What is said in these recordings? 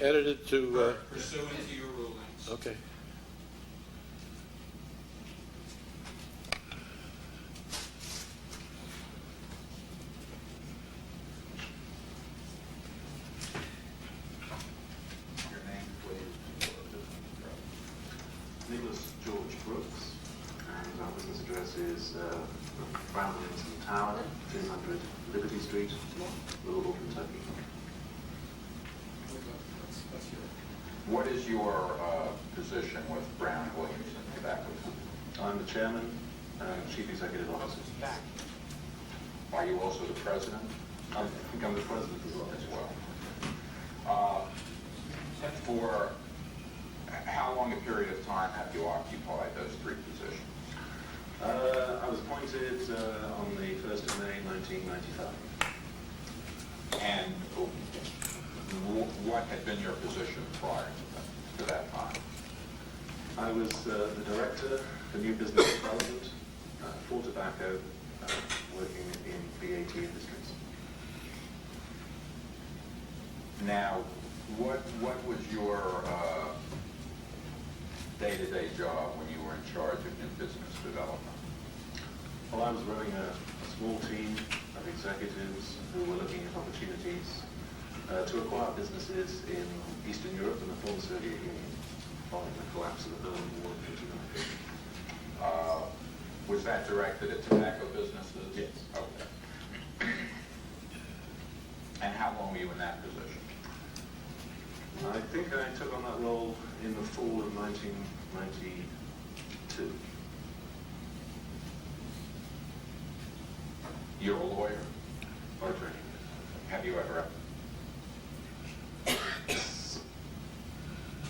edited to, pursuant to your rulings. okay. Your name, please. Nicolas George Brookes, and our business address is Broin Williamson Tower, 200 Liberty Street, Louisville, Kentucky. What is your position with Broin Williamson Tobacco Company? I'm the chairman and chief executive officer. Are you also the president? I think I'm the president as well. As well. For how long a period of time have you occupied those three positions? I was appointed on the 1st of May 1995. And what had been your position prior to that time? I was the director for new business development for tobacco, working in BAT Industries. Now, what was your day-to-day job when you were in charge of new business development? Well, I was running a small team of executives who were looking at opportunities to acquire businesses in Eastern Europe and the former Soviet Union following the collapse of the Berlin Wall in 1989. Was that directed at tobacco businesses? Yes. Okay. And how long were you in that position? I think I took on that role in the fall of 1992. You're a lawyer. By training. Have you ever?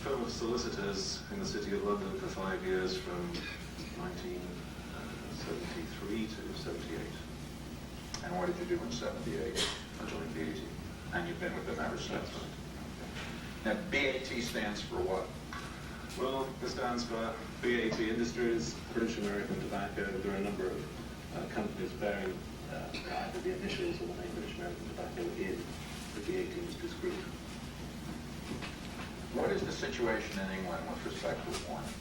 Firm of solicitors in the City of London for 5 years from 1973 to 78. And what did you do in 78? I joined BAT. And you've been with them ever since? Now, BAT stands for what? Well, this stands for BAT Industries, British American Tobacco. There are a number of companies bearing either the initials or the name British American Tobacco in the BAT Industries group. What is the situation in England with respect to warning?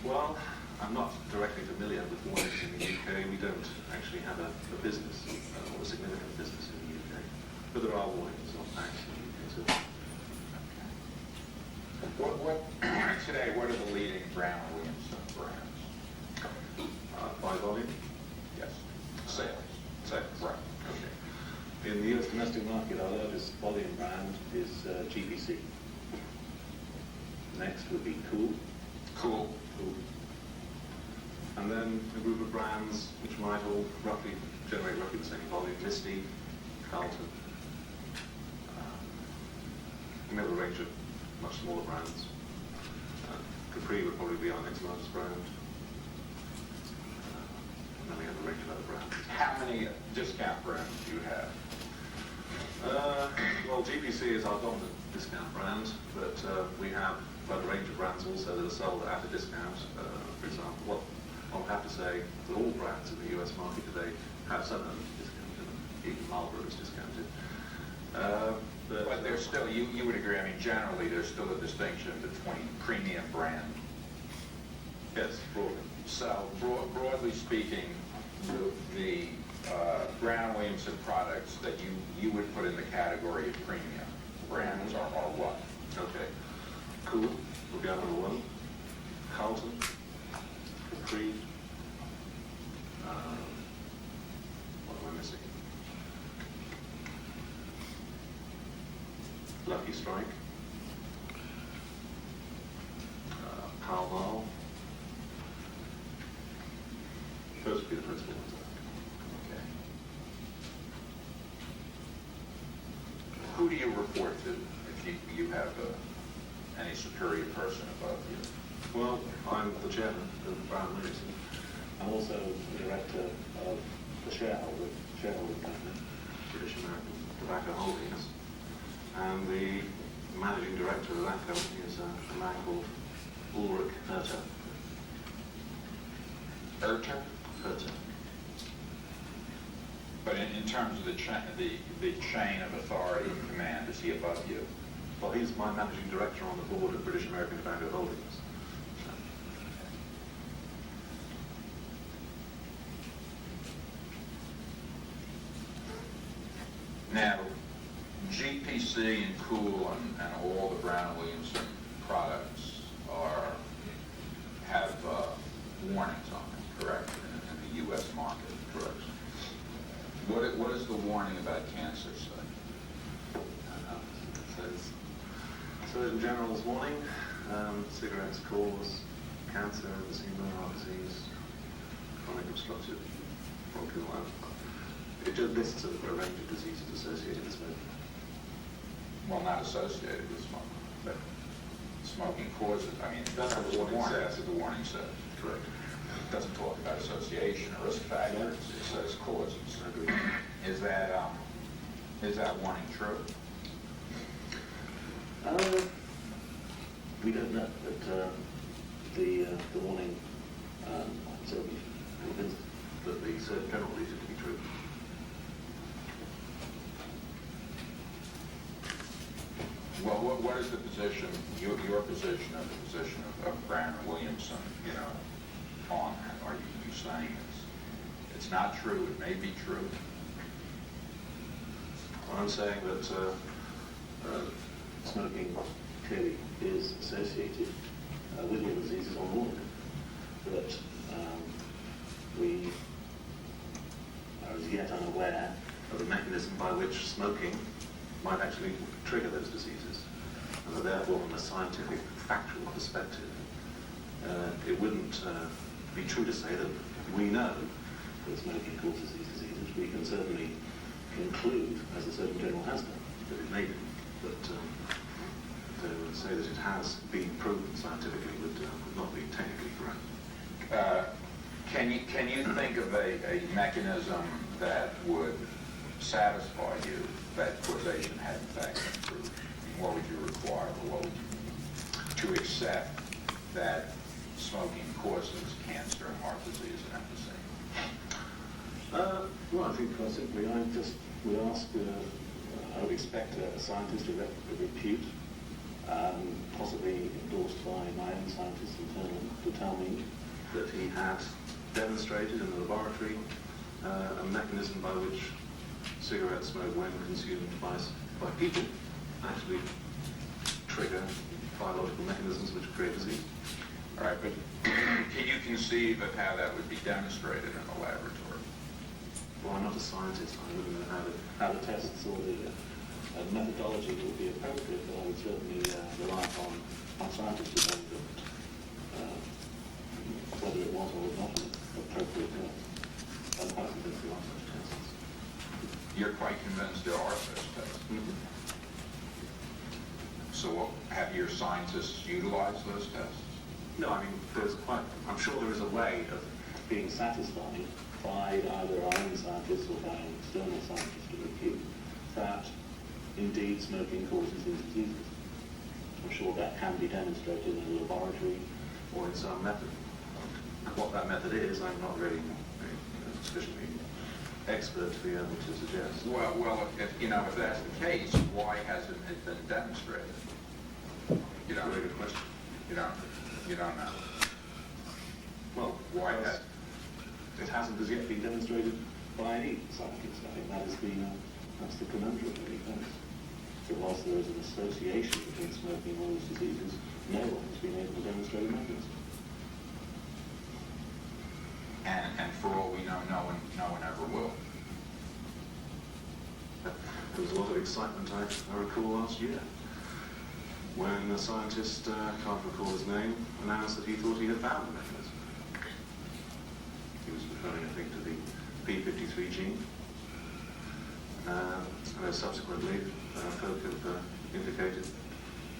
Well, I'm not directly familiar with warnings in the UK. We don't actually have a business or a significant business in the UK. But there are warnings on packs in the UK too. Today, what are the leading Broin Williamson brands? By volume? Yes. Sales. Sales. Right. Okay. In the US domestic market, our largest volume brand is GPC. Next would be Cool. Cool. And then a group of brands which might all generate roughly the same volume. Misty, Carlton. We have a range of much smaller brands. Capri would probably be our next largest brand. And then we have a range of other brands. How many discount brands do you have? Well, GPC is our dominant discount brand, but we have quite a range of brands also that are sold at a discount. For example, well, I'll have to say that all brands in the US market today have some element of discount in them. Even Marlboro is discounted. But there's still, you would agree, I mean, generally there's still a distinction between premium brand. Yes, broadly. So, broadly speaking, the Broin Williamson products that you would put in the category of premium brands are what? Okay. Cool will be our number one. Carlton. Capri. What am I missing? Lucky Strike. Pall Mall. Those would be the principal ones. Okay. Who do you report to if you have any superior person above you? Well, I'm the chairman of Broin Williamson. I'm also the director of the shareholding company, British American Tobacco Holdings. And the managing director of that company is a man called Ulrich Herter. Herter? Herter. But in terms of the chain of authority and command, is he above you? Well, he's my managing director on the board of British American Tobacco Holdings. Now, GPC and Cool and all the Brown Williamson products have warnings on them, correct? In the U.S. market, correct? What is the warning about cancer say? It says, Surgeon General's warning, cigarettes cause cancer, emphysema, heart disease, chronic obstructive bronchial asthma. It just lists a range of diseases associated with smoking. Well, not associated with smoking, but smoking causes, I mean, That's what the warning says. That's what the warning says. Correct. It doesn't talk about association or risk factors, it says causes. I agree. Is that warning true? We don't know, but the warning, I'm certainly convinced that the Surgeon General believes it to be true. Well, what is the position, your position of the position of Brown and Williamson, on that? Are you saying it's not true, it may be true? I'm saying that smoking clearly is associated with liver diseases on all of them, but we are as yet unaware of the mechanism by which smoking might actually trigger those diseases, and that therefore from a scientific, factual perspective, it wouldn't be true to say that we know that smoking causes these diseases. We can certainly conclude, as the Surgeon General has done, that it may be, but to say that it has been proven scientifically would not be technically correct. Can you think of a mechanism that would satisfy you that causation had in fact been proved? What would you require, or what would you to accept that smoking causes cancer and heart disease and emphysema? Well, I think quite simply, I just would ask, I would expect a scientist of repute, possibly endorsed by my own scientists internally, to tell me that he had demonstrated in the laboratory a mechanism by which cigarette smoke, when consumed by people, actually trigger biological mechanisms which create disease. All right, but can you conceive of how that would be demonstrated in the laboratory? Well, I'm not a scientist. I wouldn't know how the tests or the methodology would be appropriate, but I would certainly rely on scientists to know that whether it was or was not appropriate. I'm quite convinced there are such tests. You're quite convinced there are such tests? Mm-hmm. So have your scientists utilized those tests? No, I mean, I'm sure there is a way of being satisfied by either our own scientists or by external scientists to repute that indeed smoking causes these diseases. I'm sure that can be demonstrated in a laboratory or in some method. What that method is, I'm not really sufficiently expert to be able to suggest. Well, if that's the case, why hasn't it been demonstrated? You don't. Very good question. You don't know. Well, Why because it hasn't as yet been demonstrated by any scientists. I think that's the conundrum that we face. So whilst there is an association between smoking and all these diseases, no one has been able to demonstrate a mechanism. And for all we know, no one ever will. There was a lot of excitement, I recall, last year, when a scientist, can't recall his name, announced that he thought he had found the mechanism. He was referring, I think, to the p53 gene. And subsequently, folk have indicated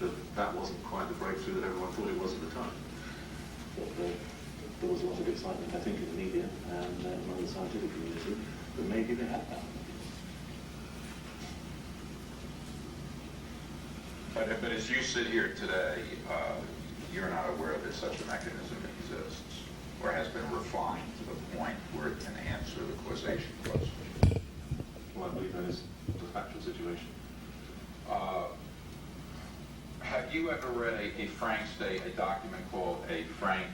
that that wasn't quite the breakthrough that everyone thought it was at the time. But there was a lot of excitement, I think, in the media and among the scientific community that maybe they had found it. But as you sit here today, you're not aware that such a mechanism exists or has been refined to the point where it can answer the causation question. statement is the factual situation. Have you ever read a document called a Frank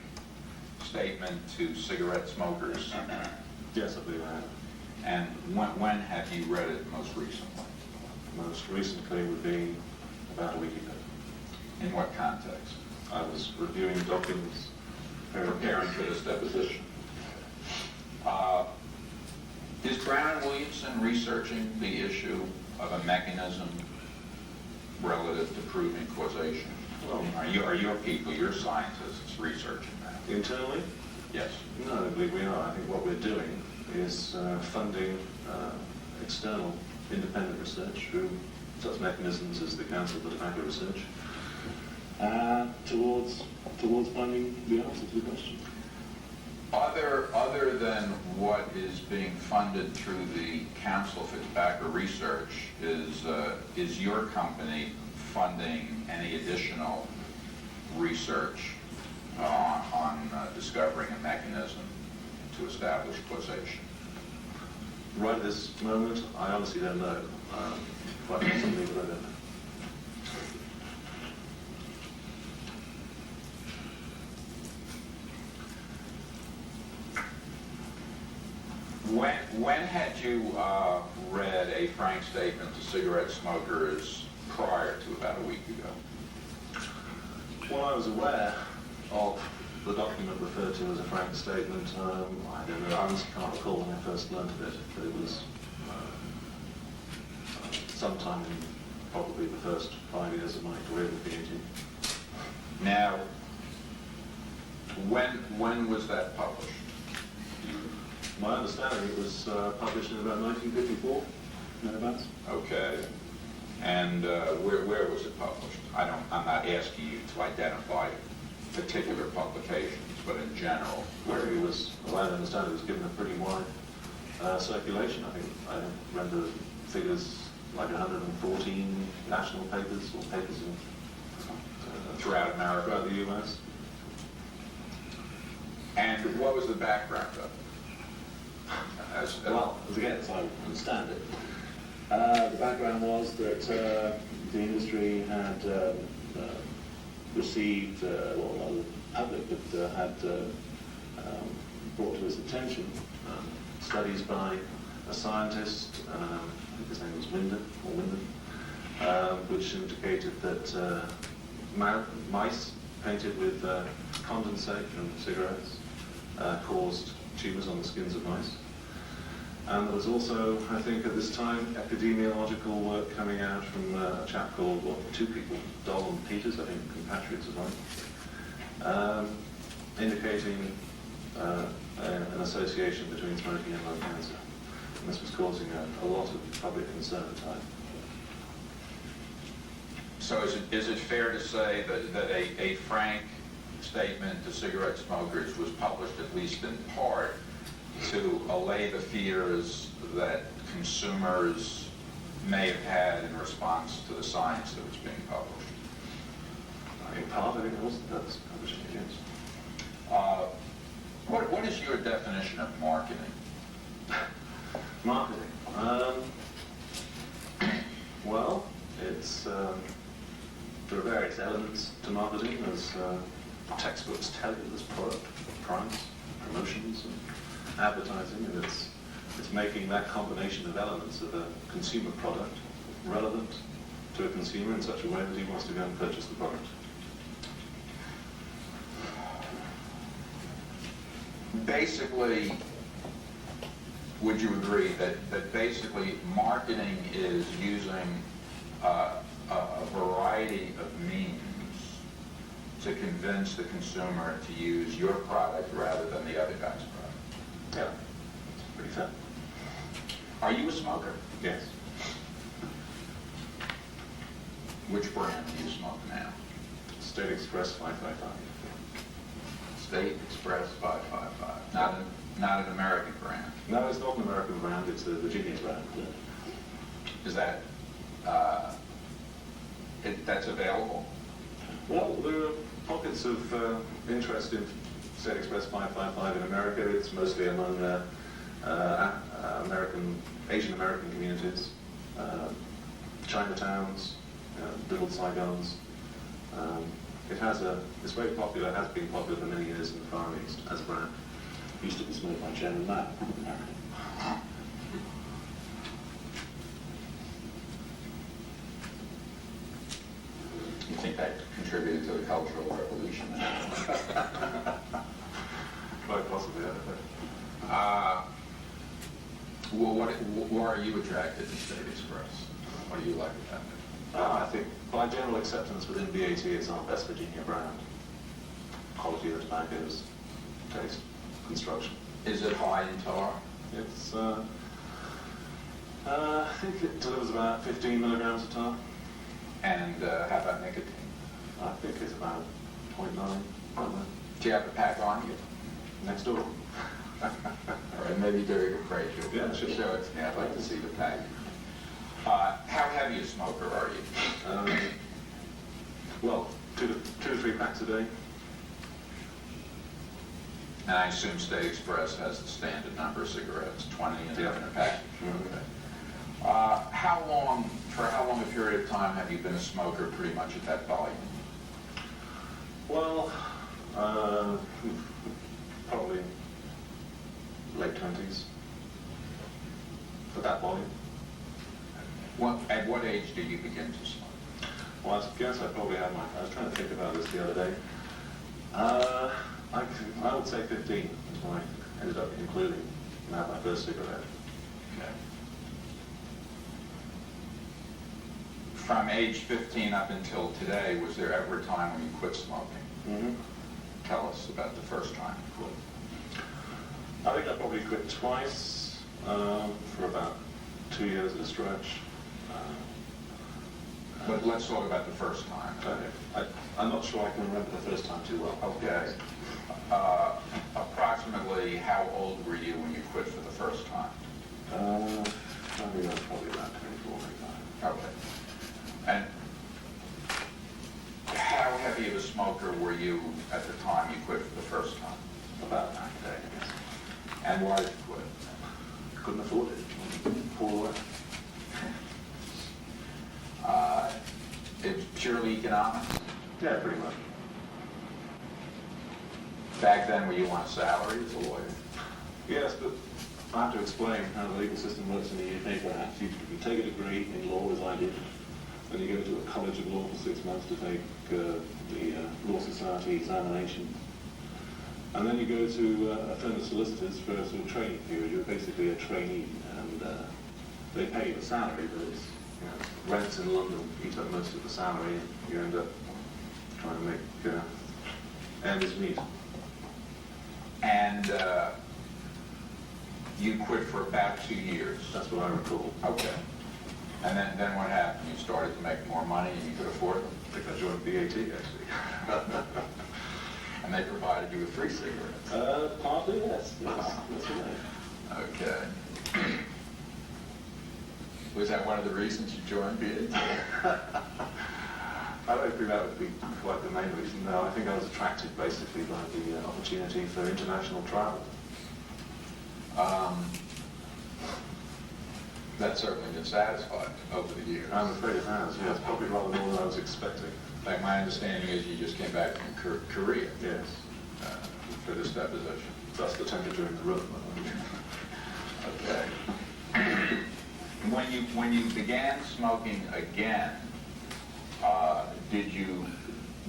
Statement to Cigarette Smokers? Yes, I believe I have. And when have you read it most recently? Most recently would be about a week ago. In what context? I was reviewing documents, Preparing for this deposition. Is Broin and Williamson researching the issue of a mechanism relative to proving causation? Well, Are your people, your scientists, researching that? internally? Yes. No, I believe we are. I think what we're doing is funding external independent research through such mechanisms as the Council for Tobacco Research towards finding the answer to the question. Other than what is being funded through the Council for Tobacco Research, is your company funding any additional research on discovering a mechanism to establish causation? Right at this moment, I honestly don't know. Quite possibly, but I don't know. When had you read a Frank Statement to Cigarette Smokers prior to about a week ago? Well, I was aware of the document referred to as a Frank Statement. I don't know, I honestly can't recall when I first learned of it, but it was sometime in probably the first 5 years of my career with BAT. Now, when was that published? My understanding it was published in about 1954, thereabouts. Okay. And where was it published? I'm not asking you to identify particular publications, but in general, Where it was, well, I understand it was given a pretty wide circulation. I think I remember figures like 114 national papers or papers in throughout America, throughout the US. and what was the background of it? Well, again, as I understand it, the background was that the industry had received, well, not the public, but had brought to its attention studies by a scientist, I think his name was Wyndham, which indicated that mice painted with condensate from cigarettes caused tumours on the skins of mice. And there was also, I think at this time, epidemiological work coming out from a chap called, well, two people, Doll and Peters, I think compatriots of mine, indicating an association between smoking and lung cancer. And this was causing a lot of public concern at the time. So is it fair to say that a Frank Statement to Cigarette Smokers was published at least in part to allay the fears that consumers may have had in response to the science that was being published? I think part of it was the purpose of publishing it, yes. What is your definition of marketing? Marketing. Well, it's there are various elements to marketing, as textbooks tell you. There's product, price, promotions, and advertising, and it's making that combination of elements of a consumer product relevant to a consumer in such a way that he wants to go and purchase the product. Basically, would you agree that basically marketing is using a variety of means to convince the consumer to use your product rather than the other guy's product? Yeah, it's pretty fair. Are you a smoker? Yes. Which brand do you smoke now? State Express 555. State Express 555. Not an American brand. No, it's not an American brand, it's a Virginia brand. Is that that's available? Well, there are pockets of interest in State Express 555 in America. It's mostly among Asian American communities, Chinatowns, little Saigons. It's very popular, has been popular for many years in the Far East as a brand. Used to be smoked by Chairman Mao, apparently. You think that contributed to the Cultural Revolution? Quite possibly, I think. Well, why are you attracted to State Express? What do you like about it? I think by general acceptance within BAT, it's our best Virginia brand. Quality of the tobaccos, taste, construction. Is it high in tar? It's, I think it delivers about 15 milligrams of tar. And how about nicotine? I think it's about 0.9. Do you have the pack on you? Next door. Or maybe Derek will break it. Yeah, sure. Show it to me. I'd like to see the pack. How heavy a smoker are you? Well, two to three packs a day. And I assume State Express has the standard number of cigarettes, 20 in a package. Okay. For how long a period of time have you been a smoker pretty much at that volume? Well, probably late 20s for that volume. At what age did you begin to smoke? Well, I guess I probably had I was trying to think about this the other day. I would say 15 is when I ended up including and had my first cigarette. Okay. From age 15 up until today, was there ever a time when you quit smoking? Mm-hmm. Tell us about the first time you quit. I think I probably quit twice for about 2 years at a stretch. But let's talk about the first time. I'm not sure I can remember the first time too well. Okay. Approximately how old were you when you quit for the first time? I think I was probably about 24, 25. Okay. And how heavy of a smoker were you at the time you quit for the first time? About a pack a day, I guess. And why did you quit? Couldn't afford it. Poor away. It's purely economic? Yeah, pretty much. Back then, were you on a salary as a lawyer? Yes, but I have to explain how the legal system works in the UK perhaps. You take a degree in law, as I did, then you go to a college of law for 6 months to take the Law Society examination. And then you go to a firm of solicitors for a sort of training period. You're basically a trainee, and they pay you a salary, but it's, rents in London eat up most of the salary, and you end up trying to make ends meet. And you quit for about 2 years? That's what I recall. Okay. And then what happened? You started to make more money and you could afford them? I think I joined BAT, actually. And they provided you with free cigarettes? Partly, yes. That's right. Okay. Was that one of the reasons you joined BAT? I don't think that would be quite the main reason. No, I think I was attracted basically by the opportunity for international travel. That's certainly been satisfied over the years. I'm afraid it has, yes. Probably rather more than I was expecting. Like my understanding is you just came back from Korea. Yes. For this deposition. That's the temperature in the room. Okay. When you began smoking again, did you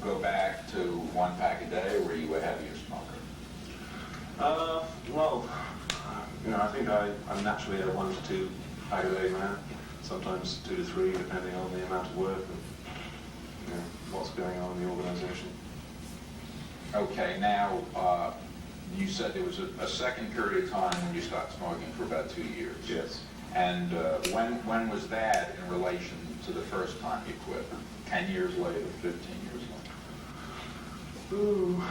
go back to 1 pack a day, or were you a heavier smoker? Well, I think I'm naturally a 1 to 2 pack a day man. Sometimes 2 to 3, depending on the amount of work and what's going on in the organisation. Okay, now you said there was a second period of time when you stopped smoking for about 2 years. Yes. And when was that in relation to the first time you quit? 10 years later, 15 years later? Ooh,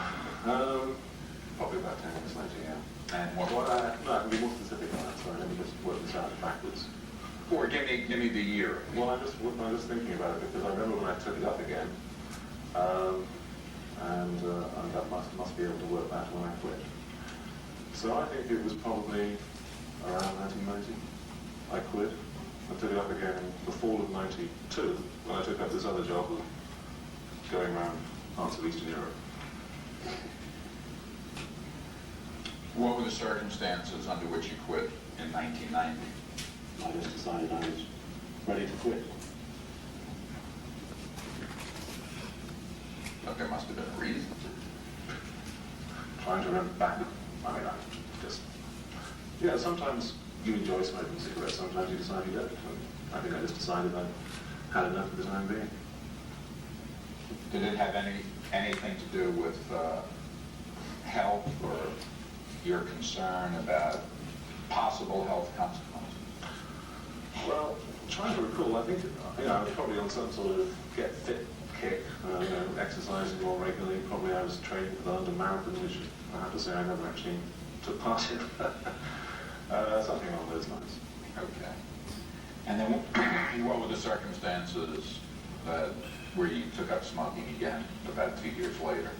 probably about 10 years later, yeah. And what? No, I can be more specific on that. Sorry, let me just work this out backwards. Or give me the year. Well, I'm just thinking about it because I remember when I took it up again, and that must be able to work back when I quit. So I think it was probably around 1990. I quit. I took it up again in the fall of 92 when I took up this other job of going around parts of Eastern Europe. What were the circumstances under which you quit in 1990? I just decided I was ready to quit. But there must have been a reason. Trying to remember back. I mean, sometimes you enjoy smoking cigarettes, sometimes you decide you don't. I think I just decided I had enough for the time being. Did it have anything to do with health or your concern about possible health consequences? Well, trying to recall, I think I was probably on some sort of get fit kick, exercising more regularly. Probably I was training for the London Marathon, which I have to say I never actually took part in. Something along those lines. Okay. And then what were the circumstances where you took up smoking again about 2 years later?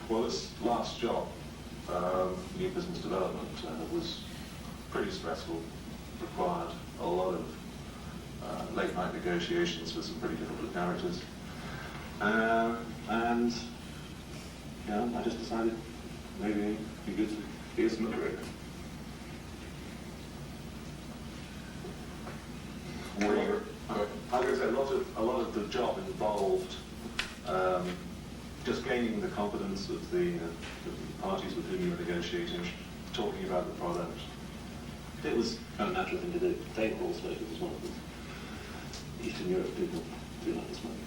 Well, this last job, new business development, was pretty stressful, required a lot of late night negotiations with some pretty difficult characters. And I just decided maybe it'd be good to be a smoker again. I was going to say a lot of the job involved just gaining the confidence of the parties with whom you were negotiating, talking about the product. It was kind of a natural thing to do. Dave also, it was one of the Eastern Europe people do like to smoke.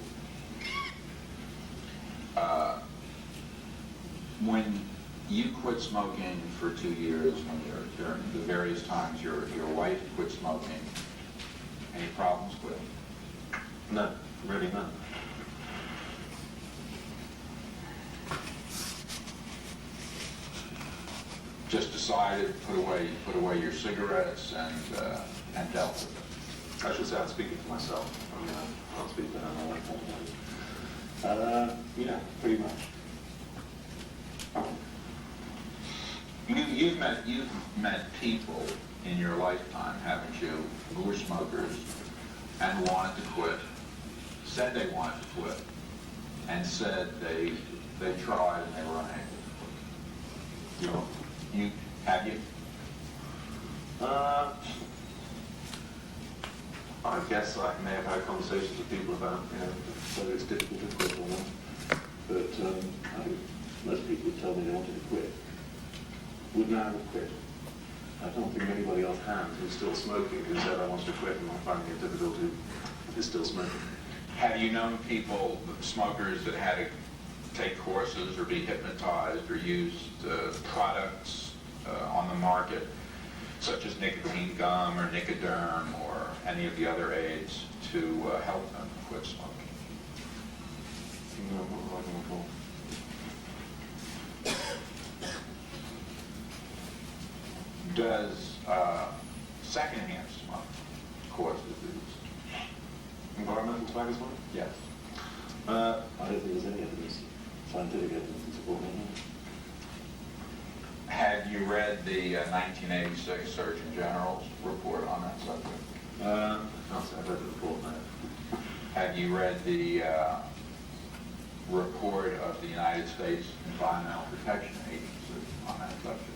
When you quit smoking for 2 years, when during the various times your wife quit smoking, any problems with it? No, really none. Just decided, put away your cigarettes and dealt with it. I should say I'm speaking for myself. I mean, I can't speak for her. I like that. Pretty much. You've met people in your lifetime, haven't you, who were smokers and wanted to quit, said they wanted to quit, and said they tried and they were unable. Have you? I guess I may have had conversations with people about whether it's difficult to quit or not. But I think most people who tell me they wanted to quit would now have quit. I don't think anybody offhand who's still smoking who said I want to quit and I'm finding it difficult who is still smoking. Have you known people, smokers, that had to take courses or be hypnotized or used products on the market, such as nicotine gum or Nicoderm or any of the other aids to help them quit smoking? No, not like at all. Does secondhand smoke cause disease? Environmental tobacco smoke? Yes. I don't think there's any evidence, scientific evidence to support that. Have you read the 1986 Surgeon General's report on that subject? I can't say I've read the report now. Have you read the report of the United States Environmental Protection Agency on that subject?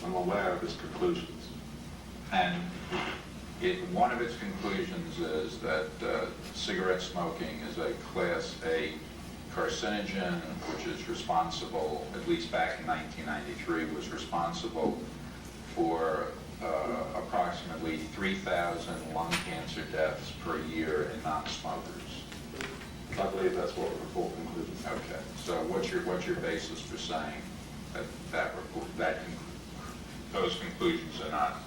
I'm aware of its conclusions. And one of its conclusions is that cigarette smoking is a Class A carcinogen, which is responsible, at least back in 1993, was responsible for approximately 3,000 lung cancer deaths per year in non-smokers. I believe that's what the report concluded. Okay. So what's your basis for saying that those conclusions are not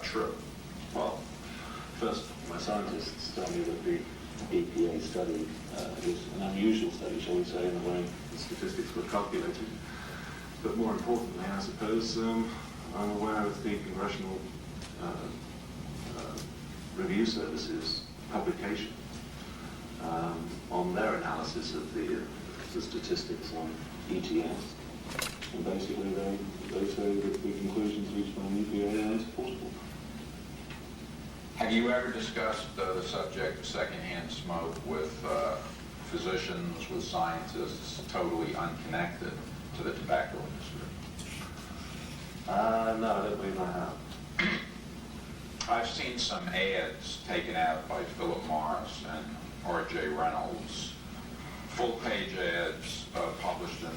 true? Well, first, my scientists tell me that the EPA study is an unusual study, shall we say, in the way the statistics were calculated. But more importantly, I suppose, I'm aware of the Congressional Review Service's publication on their analysis of the statistics on ETS. And basically they say that the conclusions reached by the EPA are unsupportable. Have you ever discussed the subject of secondhand smoke with physicians, with scientists, totally unconnected to the tobacco industry? No, I don't believe I have. I've seen some ads taken out by Philip Morris and R.J. Reynolds, full-page ads published in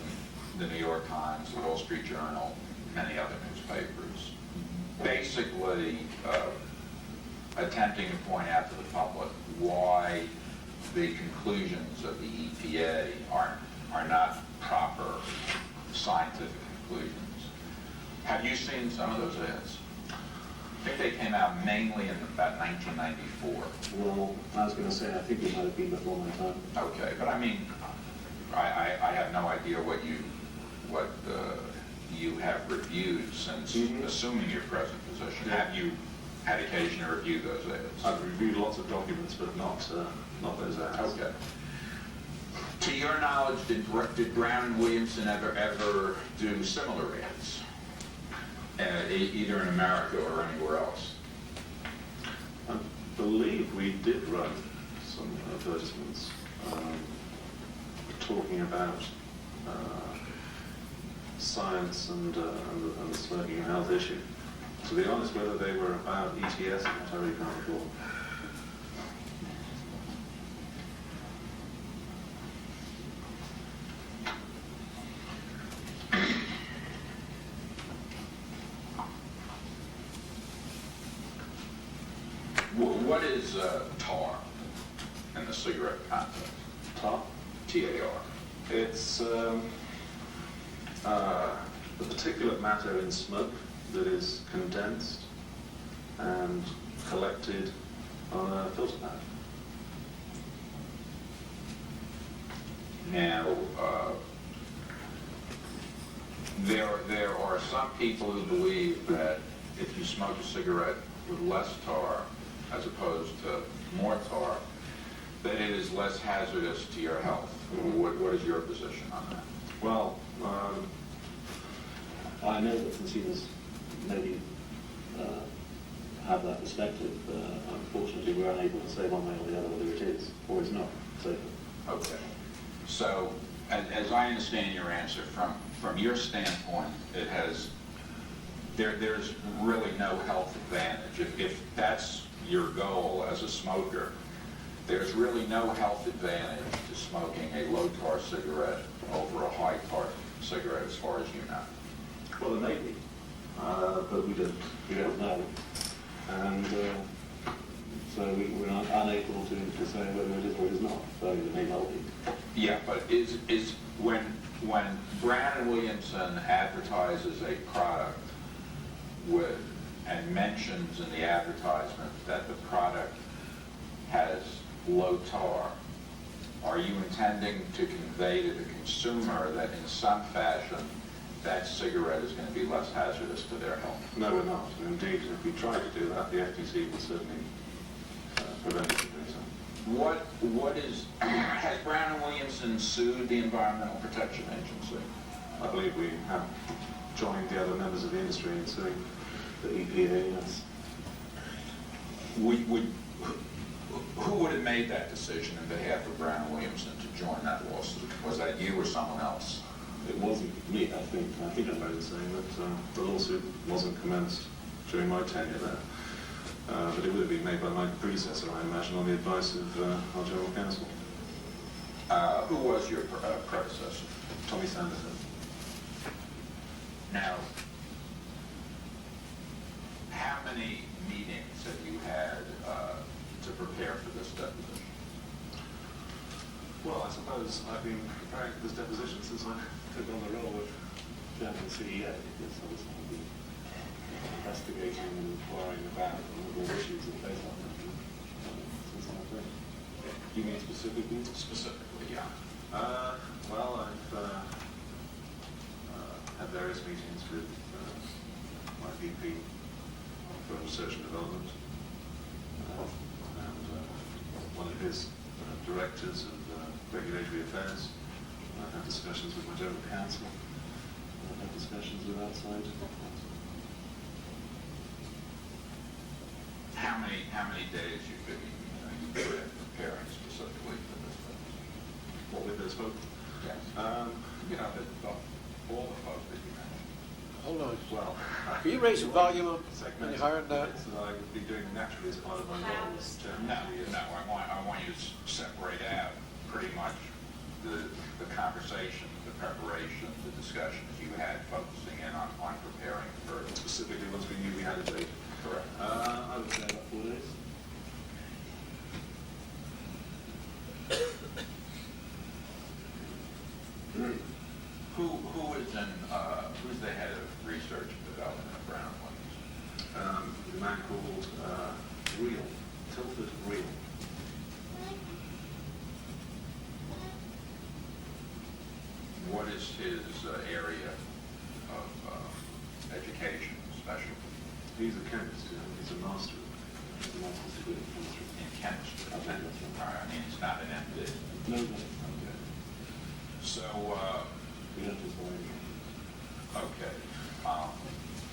the New York Times, the Wall Street Journal, many other newspapers, basically attempting to point out to the public why the conclusions of the EPA are not proper scientific conclusions. Have you seen some of those ads? I think they came out mainly in about 1994. Well, I was going to say, I think it might have been before my time. Okay, but I mean, I have no idea what you have reviewed since assuming your present position. Yeah. Have you had occasion to review those ads? I've reviewed lots of documents, but not those ads. Okay. To your knowledge, did Brown and Williamson ever do similar ads, either in America or anywhere else? I believe we did run some advertisements talking about science and the smoking and health issue. To be honest, whether they were about ETS, I really can't recall. What is tar in the cigarette context? Tar? T-A-R. It's the particulate matter in smoke that is condensed and collected on a filter pad. Now, there are some people who believe that if you smoke a cigarette with less tar as opposed to more tar, that it is less hazardous to your health. What is your position on that? Well, I know that consumers maybe have that perspective. Unfortunately, we're unable to say one way or the other whether it is or is not safer. Okay. So, as I understand your answer, from your standpoint, there's really no health advantage. If that's your goal as a smoker, there's really no health advantage to smoking a low-tar cigarette over a high-tar cigarette, as far as you know. Well, there may be, but we don't know, and so we're not unable to say whether it is or it is not. So it may well be. Yeah, but is when Brown and Williamson advertises a product and mentions in the advertisement that the product has low tar, are you intending to convey to the consumer that in some fashion that cigarette is going to be less hazardous to their health? No, we're not. Indeed, if we try to do that, the FTC will certainly prevent us from doing so. Has Brown and Williamson sued the Environmental Protection Agency? I believe we have joined the other members of the industry in suing the EPA, yes. Who would have made that decision in behalf of Brown and Williamson to join that lawsuit? Was that you or someone else? It wasn't me, I think. I think I'm right in saying that the lawsuit wasn't commenced during my tenure there. But it would have been made by my predecessor, I imagine, on the advice of our General Counsel. Who was your predecessor? Tommy Sanderson. Now, how many meetings have you had to prepare for this deposition? Well, I suppose I've been preparing for this deposition since I took on the role of Chairman and CEO, because obviously I've been investigating and inquiring about all the issues that face our country since I've been. Do you mean specifically? Specifically, yeah. Well, I've had various meetings with my VP for research and development and one of his directors of regulatory affairs. I've had discussions with my general counsel have discussions with outside. How many days you figure you put in preparing specifically for this? What with this vote? Yes. All the folks that you mentioned. Hold on. Well, Can you raise the volume up when you're hiring that? So I would be doing naturally as part of my role as chairman. No, I want you to separate out pretty much the conversation, the preparation, the discussions you had focusing in on preparing for. Specifically, once we knew we had a date. Correct. I would say about 4 days. Who's the head of research and development at Brown? The man called Tilford Real. What is his area of education, specialty? He's a chemist, he's a master. He's a master's degree in chemistry. In chemistry? I think that's right. All right, I mean, it's not an MD. No. Okay. So, We don't do boring. okay.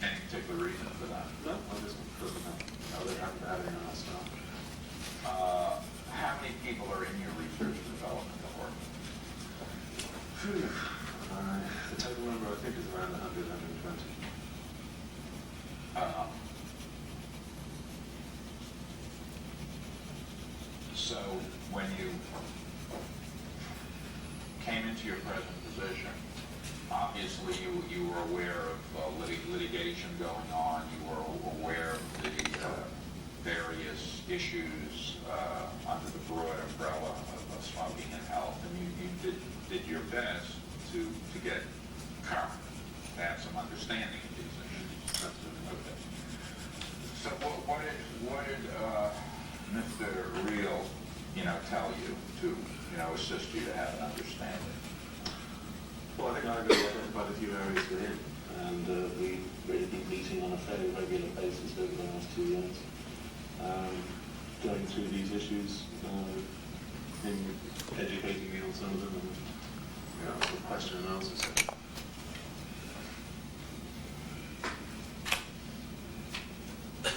Any particular reason for that? No, I just doesn't have. No, they haven't had any on our staff. How many people are in your research and development department? The total number I think is around 100, 120. So when you came into your present position, obviously you were aware of litigation going on. You were aware of the various issues under the broad umbrella of smoking and health, and you did your best to get current, to have some understanding of these issues. Okay. So what did Mr. Real, tell you to, assist you to have an understanding? Well, I think I really identified a few areas for him, and we've really been meeting on a fairly regular basis over the last 2 years, going through these issues, him educating me on some of them, and the question and answer session.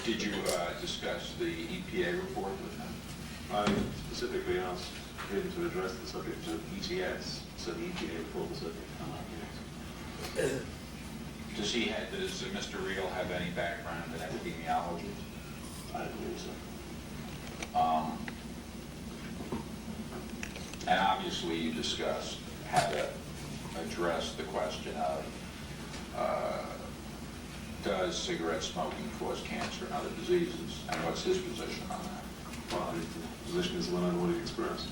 Did you discuss the EPA report with him? I specifically asked him to address the subject of ETS, so the EPA report will certainly come up next. Does Mr. Real have any background in epidemiology? I believe so. And obviously you discussed how to address the question of does cigarette smoking cause cancer and other diseases, and what's his position on that? Well, his position is the one I've already expressed.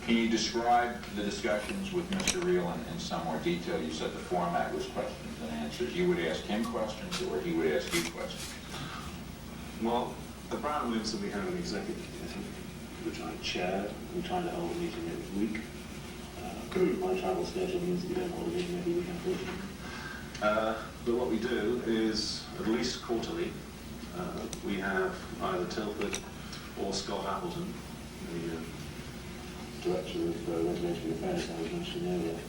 Can you describe the discussions with Mr. Real in some more detail? You said the format was questions and answers. You would ask him questions, or he would ask you questions? Well, at Brown Williamson we have an executive committee, which I chair. We try to hold a meeting every week. My travel schedule means we don't hold a meeting every week, unfortunately. But what we do is, at least quarterly, we have either Tilford or Scott Appleton, the Director of Regulatory Affairs I was mentioning earlier,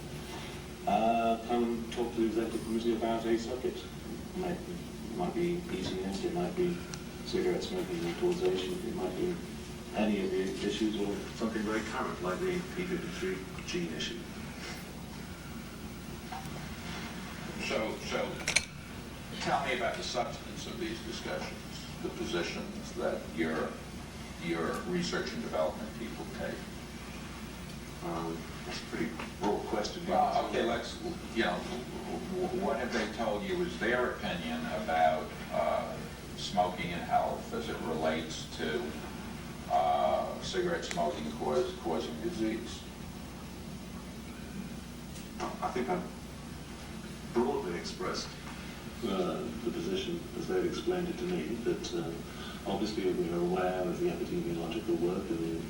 come and talk to the Executive Committee about a subject. It might be eating it, it might be cigarette smoking authorization, it might be any of the issues, or something very current, like the P53 gene issue. So tell me about the substance of these discussions, the positions that your research and development people take. That's a pretty broad question. Well, okay, what have they told you is their opinion about smoking and health as it relates to cigarette smoking causing disease? I think I've broadly expressed the position as they've explained it to me, that obviously we're aware of the epidemiological work and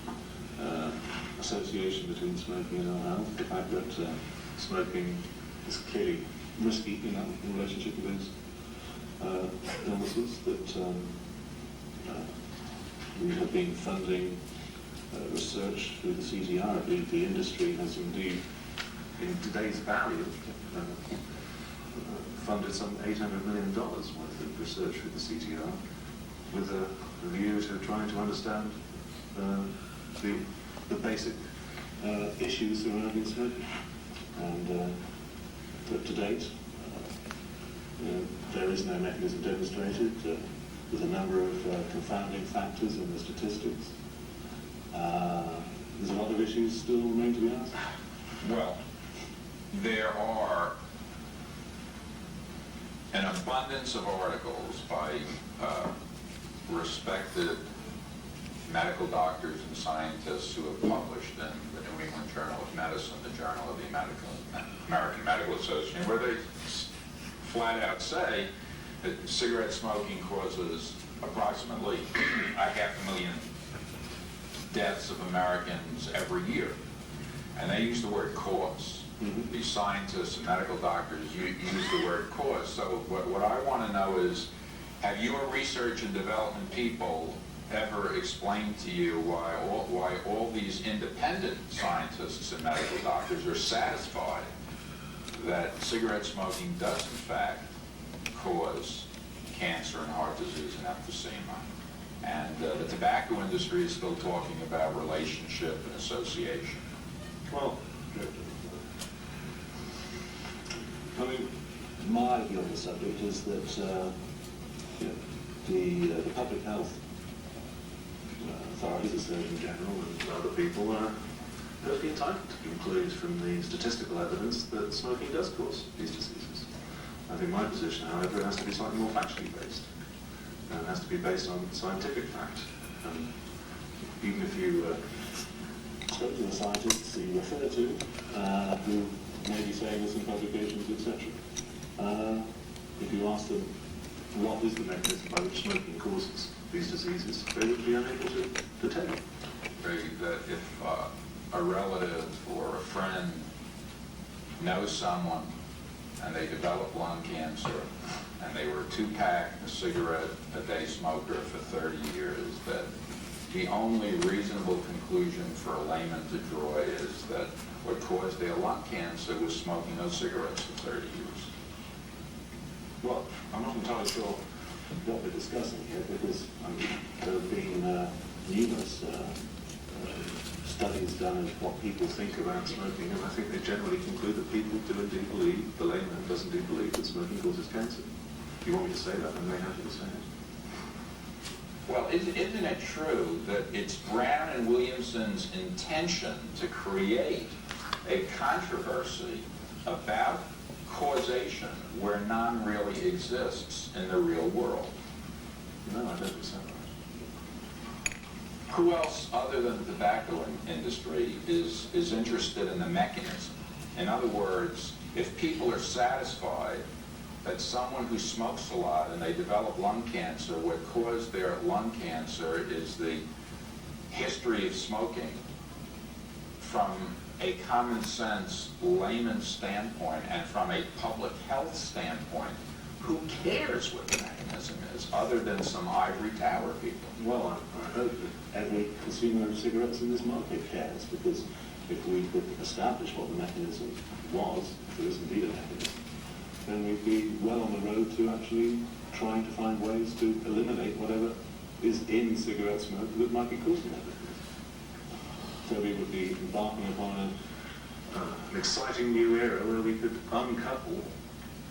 the association between smoking and ill health, the fact that smoking is clearly risky in relationship with those illnesses, that we have been funding research through the CTR. The industry has indeed, in today's value, funded some $800 million worth of research through the CTR, with a view to trying to understand the basic issues surrounding smoking. And to date, there is no mechanism demonstrated. There's a number of confounding factors in the statistics. There's a lot of issues still remain to be asked. Well, there are an abundance of articles by respected medical doctors and scientists who have published in the New England Journal of Medicine, the Journal of the American Medical Association, where they flat out say that cigarette smoking causes approximately 500,000 deaths of Americans every year. And they use the word cause. Mm-hmm. These scientists and medical doctors use the word cause. So what I want to know is, have your research and development people ever explained to you why all these independent scientists and medical doctors are satisfied that cigarette smoking does in fact cause cancer and heart disease and emphysema? And the tobacco industry is still talking about relationship and association. Well, I mean, my view on the subject is that the public health authorities, the Surgeon General and other people are perfectly entitled to conclude from the statistical evidence that smoking does cause these diseases. I think my position, however, has to be slightly more factually based. And it has to be based on scientific fact. And even if you spoke to the scientists you refer to, who may be saying this in publications, etc., if you ask them what is the mechanism by which smoking causes these diseases, they would be unable to tell you. That if a relative or a friend knows someone and they develop lung cancer and they were a 2-pack a cigarette a day smoker for 30 years, that the only reasonable conclusion for a layman to draw is that what caused their lung cancer was smoking those cigarettes for 30 years. Well, I'm not entirely sure what we're discussing here, because there have been numerous studies done of what people think about smoking, and I think they generally conclude that people do indeed believe, the layman does indeed believe, that smoking causes cancer. If you want me to say that, I'm very happy to say it. Well, isn't it true that it's Broin and Williamson's intention to create a controversy about causation where none really exists in the real world? No, I don't think so. Who else other than the tobacco industry is interested in the mechanism? In other words, if people are satisfied that someone who smokes a lot and they develop lung cancer, what caused their lung cancer is the history of smoking, from a common sense layman standpoint and from a public health standpoint, who cares what the mechanism is other than some ivory tower people? Well, I hope that every consumer of cigarettes in this market cares, because if we could establish what the mechanism was, if there is indeed a mechanism, then we'd be well on the road to actually trying to find ways to eliminate whatever is in cigarette smoke that might be causing that mechanism. So we would be embarking upon an exciting new era where we could uncouple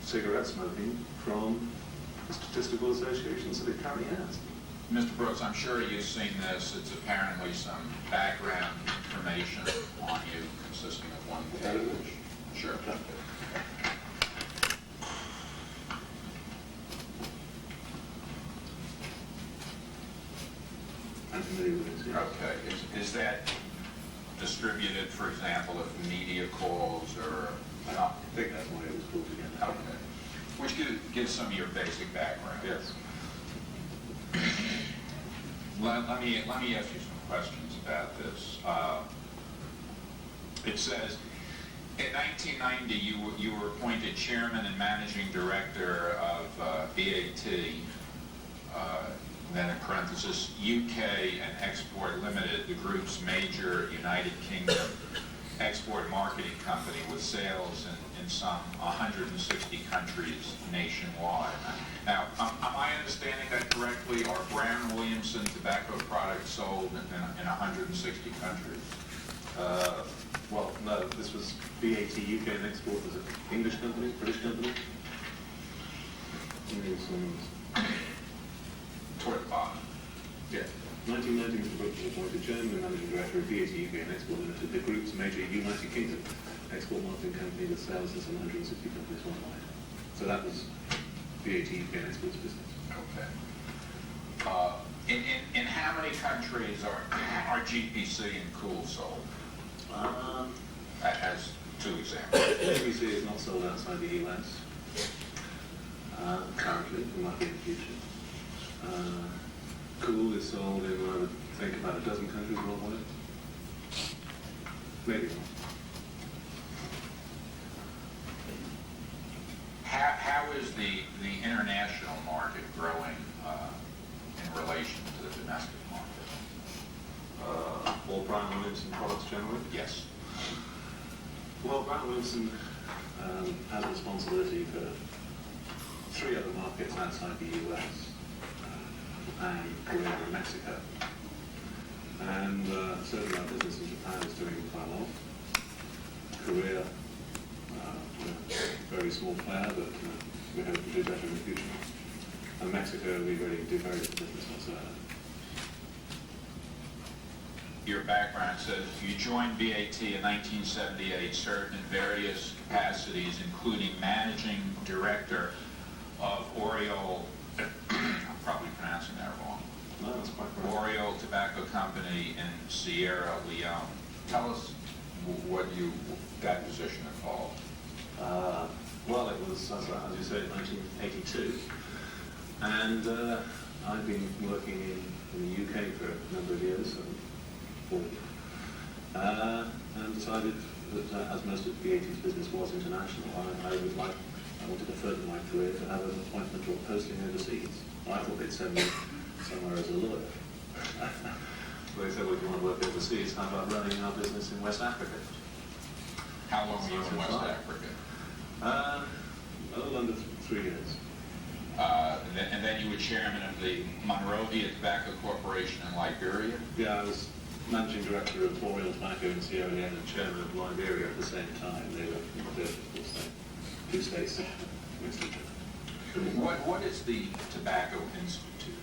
cigarette smoking from the statistical associations that it currently has. Mr. Brookes, I'm sure you've seen this. It's apparently some background information on you consisting of one page. Sure. I'm familiar with this. Okay. Is that distributed, for example, if media calls or... No? I think that's why it was pulled together. Okay. Which gives some of your basic background. Yes. Let me ask you some questions about this. It says, in 1990, you were appointed chairman and managing director of BAT. then in parenthesis, UK and Export Limited, the group's major United Kingdom export marketing company with sales in some 160 countries nationwide. Now, am I understanding that correctly? Are Brown Williamson tobacco products sold in 160 countries? Well, no, this was BAT UK and Export was an English company, British company. Toward the bottom. Yeah. 1990, Mr. Brookes was appointed Chairman and Managing Director of BAT UK and Export Limited, the group's major United Kingdom export marketing company with sales in some 160 countries worldwide. So that was BAT UK and Export's business. Okay. In how many countries are GPC and Cool sold? As two examples. GPC is not sold outside the US currently, it might be in the future. Cool is sold in, I would think, about a dozen countries worldwide. Maybe more. How is the international market growing in relation to the domestic market? All Brown Williamson products generally? Yes. Well, Brown Williamson has responsibility for 3 other markets outside the US, Japan, Korea, and Mexico. And certainly our business in Japan is doing quite well. Korea, we're a very small player, but we hope to do better in the future. And Mexico, we really do very little business whatsoever. Your background says you joined BAT in 1978, served in various capacities, including managing director of Oriole, I'm probably pronouncing that wrong, No, that's quite correct. Oriole Tobacco Company in Sierra Leone. Tell us what that position involved. Well, it was, as you say, 1982. And I've been working in the UK for a number of years, and decided that as most of BAT's business was international, I wanted to further my career to have an appointment or posting overseas. I thought they'd send me somewhere as a lawyer. They said, well, if you want to work overseas, how about running our business in West Africa? How long were you in West Africa? A little under 3 years. And then you were chairman of the Monrovia Tobacco Corporation in Liberia? Yeah, I was managing director of Oriole Tobacco in Sierra Leone and chairman of Liberia at the same time. They were the same, 2 states next to each other. What is the Tobacco Institute?